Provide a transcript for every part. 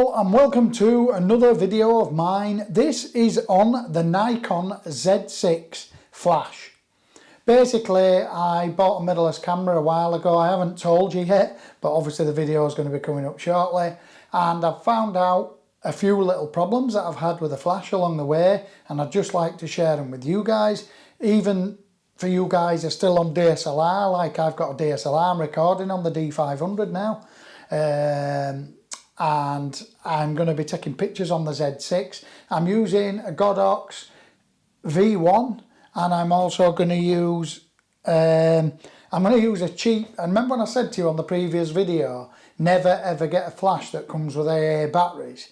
all, and welcome to another video of mine. This is on the Nikon Z6 flash. Basically, I bought a mirrorless camera a while ago. I haven't told you yet, but obviously the video is going to be coming up shortly. And I've found out a few little problems that I've had with the flash along the way, and I'd just like to share them with you guys. Even for you guys who are still on DSLR, like I've got a DSLR, I'm recording on the D500 now. And I'm going to be taking pictures on the Z6. I'm using a Godox V1, and I'm also going to use a cheap, and remember when I said to you on the previous video, never ever get a flash that comes with AA batteries.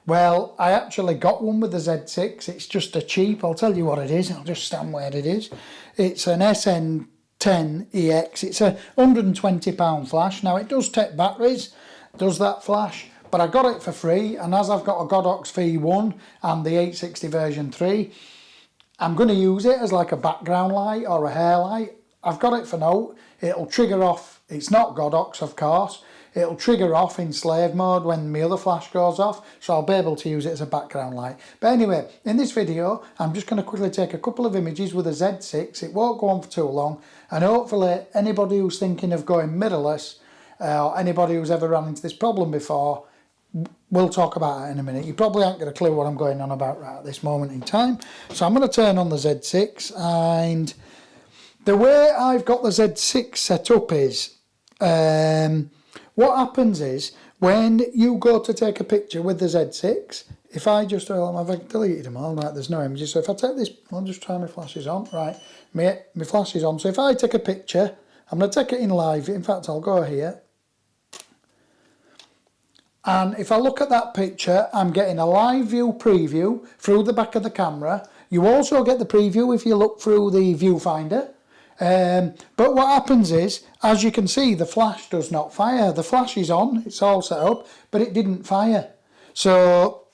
Well, I actually got one with the Z6. It's just a cheap, I'll tell you what it is, I'll just stand where it is. It's an SN10EX. It's a £120 flash. Now it does take batteries, does that flash, but I got it for free, and as I've got a Godox V1 and the 860 version 3, I'm going to use it as like a background light or a hair light. I've got it for note. It'll trigger off, it's not Godox of course, it'll trigger off in slave mode when my other flash goes off, so I'll be able to use it as a background light. But anyway, in this video I'm just going to quickly take a couple of images with a Z6. It won't go on for too long, and hopefully anybody who's thinking of going mirrorless, or anybody who's ever run into this problem before, we'll talk about it in a minute. You probably haven't got a clue what I'm going on about right at this moment in time. So I'm going to turn on the Z6, and the way I've got the Z6 set up is, what happens is when you go to take a picture with the Z6, if I just, I've deleted them all, right, there's no images, so if I take this, I'll just try my flashes on, right, my flash is on, so if I take a picture, I'm going to take it in live, in fact I'll go here, and if I look at that picture, I'm getting a live view preview through the back of the camera. You also get the preview if you look through the viewfinder. But what happens is, as you can see, the flash does not fire. The flash is on, it's all set up, but it didn't fire. So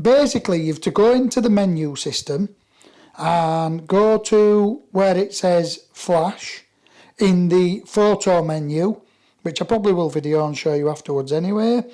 basically you have to go into the menu system and go to where it says flash in the photo menu, which I probably will video and show you afterwards anyway.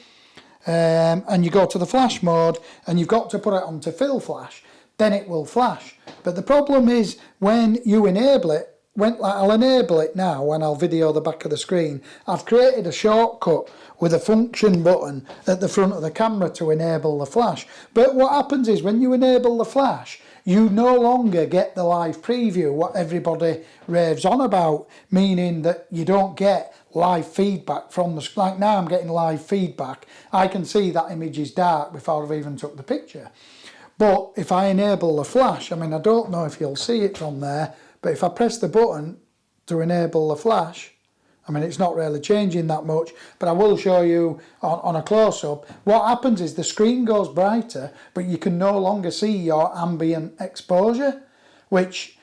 And you go to the flash mode, and you've got to put it onto fill flash, then it will flash. But the problem is when you enable it, I'll enable it now and I'll video the back of the screen. I've created a shortcut with a function button at the front of the camera to enable the flash. But what happens is when you enable the flash, you no longer get the live preview, what everybody raves on about, meaning that you don't get live feedback from the, like now I'm getting live feedback. I can see that image is dark before I've even took the picture. But if I enable the flash, I mean, I don't know if you'll see it from there, but if I press the button to enable the flash, I mean, it's not really changing that much, but I will show you on a close-up. What happens is the screen goes brighter, but you can no longer see your ambient exposure, which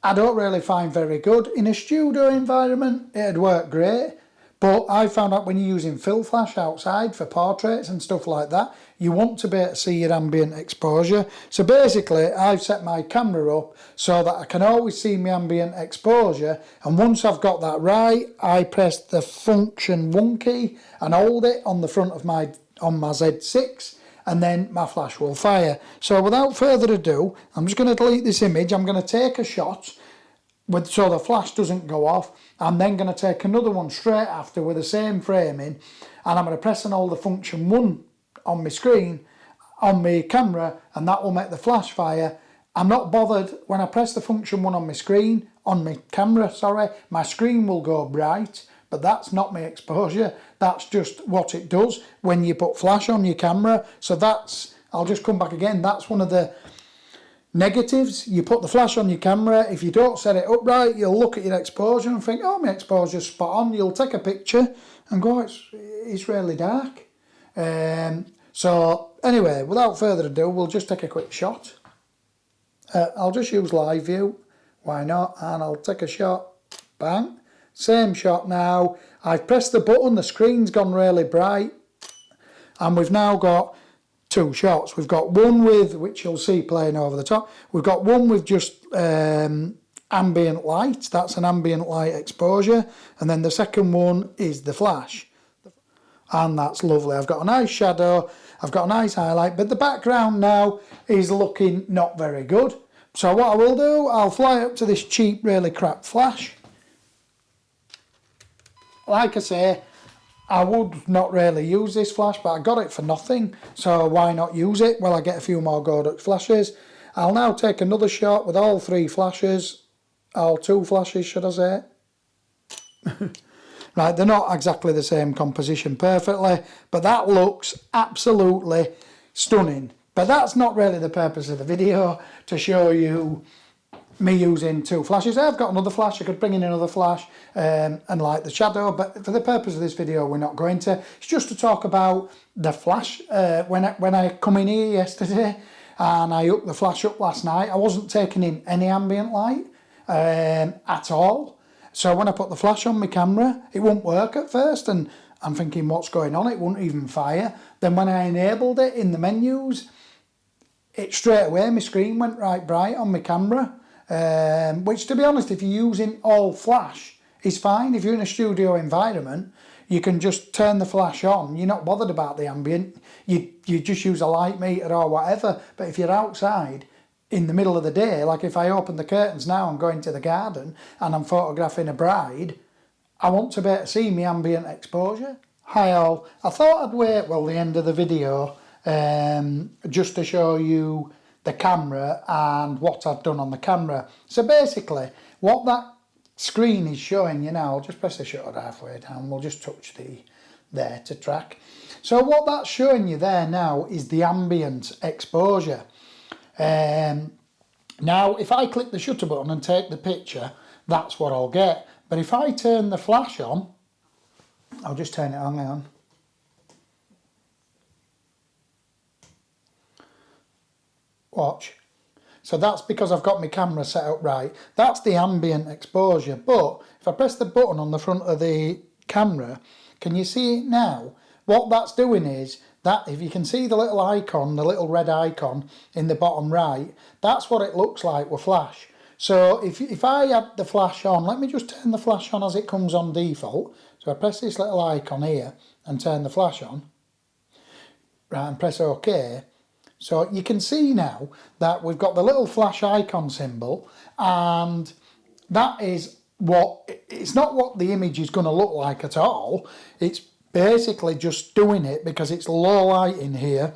I don't really find very good. In a studio environment, it'd work great, but I found out when you're using fill flash outside for portraits and stuff like that, you want to be able to see your ambient exposure. So basically, I've set my camera up so that I can always see my ambient exposure, and once I've got that right, I press the function 1 key and hold it on the front of my Z6, and then my flash will fire. So without further ado, I'm just going to delete this image. I'm going to take a shot so the flash doesn't go off. I'm then going to take another one straight after with the same framing, and I'm going to press and hold the function 1 on my screen, on my camera, and that will make the flash fire. I'm not bothered when I press the function 1 on my screen, on my camera, sorry, my screen will go bright, but that's not my exposure. That's just what it does when you put flash on your camera. So that's, I'll just come back again, that's one of the negatives. You put the flash on your camera, if you don't set it up right, you'll look at your exposure and think, oh, my exposure's spot on. You'll take a picture and go, it's really dark. So anyway, without further ado, we'll just take a quick shot. I'll just use live view, why not, and I'll take a shot, bang, same shot now. I've pressed the button, the screen's gone really bright, and we've now got 2 shots. We've got one with, which you'll see playing over the top, we've got one with just ambient light, that's an ambient light exposure, and then the second one is the flash. and that's lovely. I've got a nice shadow, I've got a nice highlight, but the background now is looking not very good. So what I will do, I'll fly up to this cheap, really crap flash. Like I say, I would not really use this flash, but I got it for nothing, so why not use it? Well, I get a few more Godux flashes. I'll now take another shot with all 3 flashes, all 2 flashes should I say. Right, they're not exactly the same composition perfectly, but that looks absolutely stunning. But that's not really the purpose of the video, to show you me using 2 flashes. I've got another flash, I could bring in another flash and light the shadow, but for the purpose of this video we're not going to. It's just to talk about the flash. When I come in here yesterday and I hooked the flash up last night, I wasn't taking in any ambient light at all. So when I put the flash on my camera, it wouldn't work at first, and I'm thinking what's going on, it wouldn't even fire. Then when I enabled it in the menus, it straight away, my screen went right bright on my camera. Which, to be honest, if you're using all flash, is fine. If you're in a studio environment, you can just turn the flash on. You're not bothered about the ambient. You just use a light meter or whatever. But if you're outside in the middle of the day, like if I open the curtains now, I'm going to the garden and I'm photographing a bride, I want to be able to see my ambient exposure. Hi all. I thought I'd wait till the end of the video just to show you the camera and what I've done on the camera. So basically, what that screen is showing you now, I'll just press the shutter halfway down, we'll just touch there to track. So what that's showing you there now is the ambient exposure. Now if I click the shutter button and take the picture, that's what I'll get. But if I turn the flash on, I'll just turn it on, hang on. Watch. So that's because I've got my camera set up right. That's the ambient exposure. But if I press the button on the front of the camera, can you see it now? What that's doing is that, if you can see the little icon, the little red icon in the bottom right, that's what it looks like with flash. So if I had the flash on, let me just turn the flash on as it comes on default. So I press this little icon here and turn the flash on. Right, and press OK. So you can see now that we've got the little flash icon symbol, and that is what, it's not what the image is going to look like at all. It's basically just doing it because it's low light in here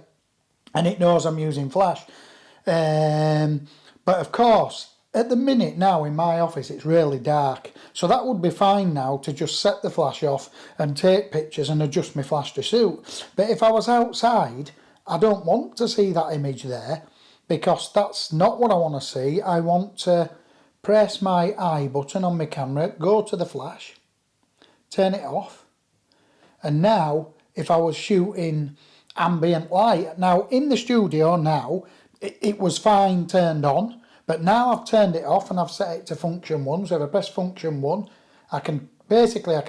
and it knows I'm using flash. But of course, at the minute now in my office it's really dark, so that would be fine now to just set the flash off and take pictures and adjust my flash to suit. But if I was outside, I don't want to see that image there, because that's not what I want to see. I want to press my I button on my camera, go to the flash, turn it off, and now if I was shooting ambient light, now in the studio now it was fine turned on, but now I've turned it off and I've set it to function 1. So if I press function 1, I can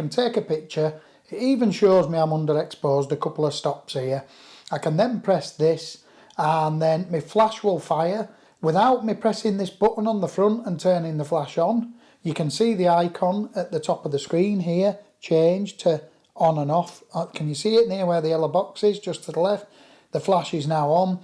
take a picture. It even shows me I'm underexposed a couple of stops here. I can then press this and then my flash will fire without me pressing this button on the front and turning the flash on. You can see the icon at the top of the screen here change to on and off. Can you see it near where the yellow box is, just to the left? The flash is now on.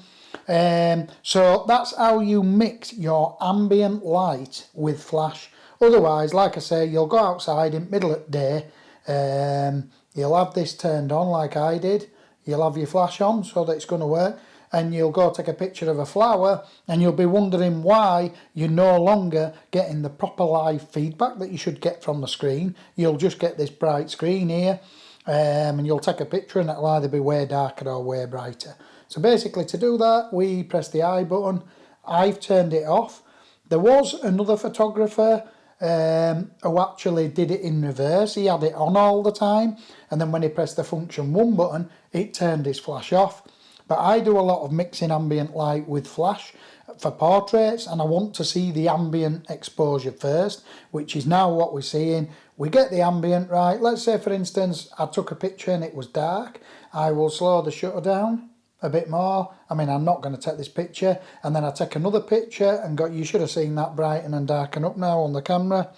So that's how you mix your ambient light with flash. Otherwise, like I say, you'll go outside in middle of the day, you'll have this turned on like I did. You'll have your flash on so that it's going to work, and you'll go take a picture of a flower and you'll be wondering why you're no longer getting the proper live feedback that you should get from the screen. You'll just get this bright screen here, and you'll take a picture and it'll either be way darker or way brighter. So basically, to do that, we press the I button. I've turned it off. There was another photographer who actually did it in reverse. He had it on all the time, and then when he pressed the function 1 button, it turned his flash off. But I do a lot of mixing ambient light with flash for portraits, and I want to see the ambient exposure first, which is now what we're seeing. We get the ambient right. Let's say, for instance, I took a picture and it was dark. I will slow the shutter down a bit more. I mean, I'm not going to take this picture, and then I take another picture and you should have seen that brighten and darken up now on the camera.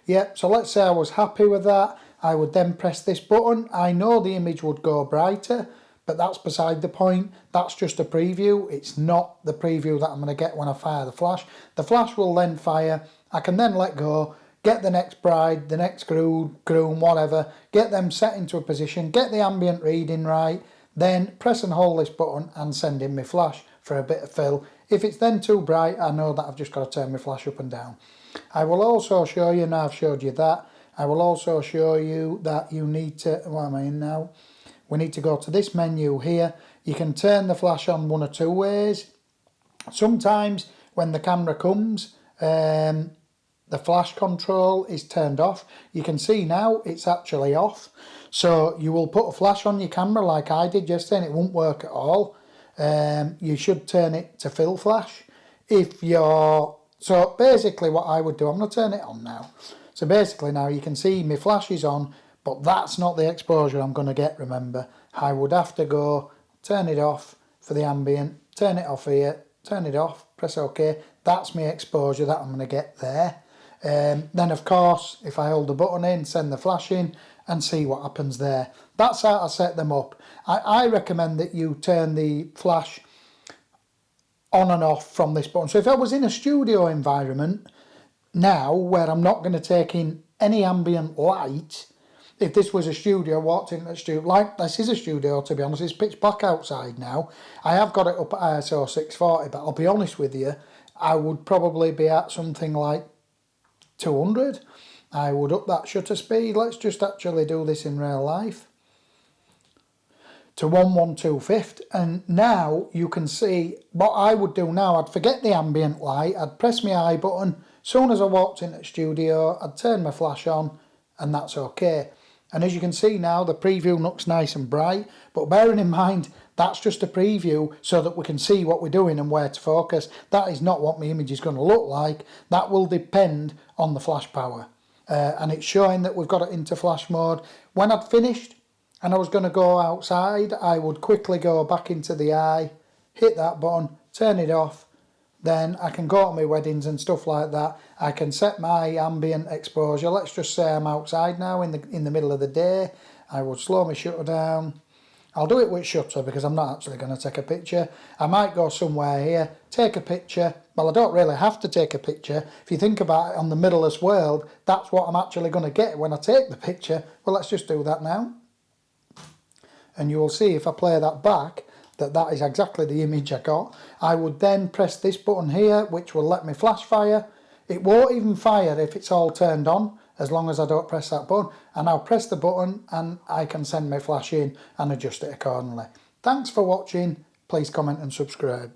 Yep, so let's say I was happy with that. I would then press this button. I know the image would go brighter, but that's beside the point. That's just a preview. It's not the preview that I'm going to get when I fire the flash. The flash will then fire. I can then let go, get the next bride, the next groom, whatever, get them set into a position, get the ambient reading right, then press and hold this button and send in my flash for a bit of fill. If it's then too bright, I know that I've just got to turn my flash up and down. I will also show you, now I've showed you that, I will also show you that you need to, what am I in now? We need to go to this menu here. You can turn the flash on one or two ways. Sometimes when the camera comes, the flash control is turned off. You can see now it's actually off. So you will put a flash on your camera like I did yesterday and it won't work at all. You should turn it to fill flash. So basically what I would do, I'm going to turn it on now. So basically now you can see my flash is on, but that's not the exposure I'm going to get, remember. I would have to go, turn it off for the ambient, turn it off here, turn it off, press OK. That's my exposure that I'm going to get there. Then of course, if I hold the button in, send the flash in and see what happens there. That's how I set them up. I recommend that you turn the flash on and off from this button. So if I was in a studio environment now where I'm not going to take in any ambient light, if this was a studio, walked into a studio, like this is a studio to be honest, it's pitch black outside now. I have got it up at ISO 640, but I'll be honest with you, I would probably be at something like 200. I would up that shutter speed. Let's just actually do this in real life. To 1/125th, and now you can see what I would do now. I'd forget the ambient light, I'd press my I button. Soon as I walked into the studio, I'd turn my flash on, and that's okay. And as you can see now, the preview looks nice and bright, but bearing in mind, that's just a preview so that we can see what we're doing and where to focus. That is not what my image is going to look like. That will depend on the flash power. And it's showing that we've got it into flash mode. When I'd finished and I was going to go outside, I would quickly go back into the eye, hit that button, turn it off. Then I can go to my weddings and stuff like that. I can set my ambient exposure. Let's just say I'm outside now in the middle of the day. I would slow my shutter down. I'll do it with shutter because I'm not actually going to take a picture. I might go somewhere here, take a picture. Well, I don't really have to take a picture. If you think about it on the mirrorless world, that's what I'm actually going to get when I take the picture. Well, let's just do that now. And you will see if I play that back, that is exactly the image I got. I would then press this button here, which will let me flash fire. It won't even fire if it's all turned on, as long as I don't press that button. And I'll press the button and I can send my flash in and adjust it accordingly. Thanks for watching. Please comment and subscribe.